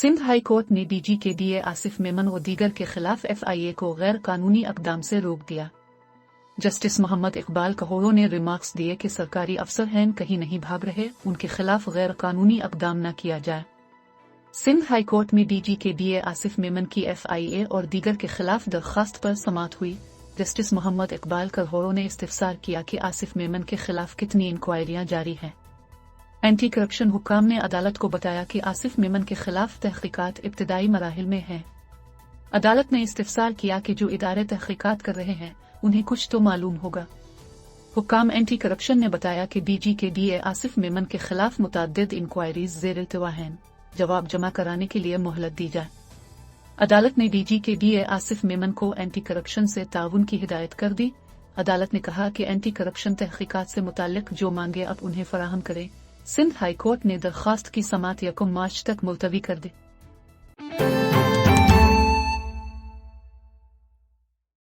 Sindh high court ने DG के DA Asif Memon और दीगर के खिलाफ एफआईए को गैर कानूनी इक़दाम से रोक दिया। जस्टिस मोहम्मद इकबाल कहोड़ो ने रिमार्क्स दिए कि सरकारी अफसर हैं कहीं नहीं भाग रहे, उनके खिलाफ गैर कानूनी इक़दाम न किया जाए। सिंध हाई कोर्ट में डीजी के डीए आसिफ मेमन की एफआईए और दीगर के खिलाफ दरख्वास्त पर समाअत हुई। जस्टिस मोहम्मद इकबाल कहोड़ो ने इस्तिफसार किया कि आसिफ मेमन के खिलाफ कितनी इंक्वायरियां जारी हैं। एंटी करप्शन हुक्काम ने अदालत को बताया कि आसिफ मेमन के खिलाफ तहकीकात इब्तिदाई मराहिल में हैं। अदालत ने इस्तिफसार किया कि जो इदारे तहकीकात कर रहे हैं उन्हें कुछ तो मालूम होगा। हुक्काम एंटी करप्शन ने बताया कि डीजी के डीए आसिफ मेमन के खिलाफ मुतअद्दिद इंक्वायरीज ज़ेर-ए-इल्तिवा हैं, जवाब जमा कराने के लिए मोहलत दी जाए। अदालत ने डीजी के डीए आसिफ मेमन को एंटी करप्शन से ताउन की हिदायत कर दी। अदालत ने कहा कि एंटी करप्शन तहकीकात से मुताल्लिक जो मांगे अब उन्हें फराहम करे। सिंध हाई कोर्ट ने दरख्वास्त की समाअत 1 मार्च तक मुलतवी कर दी।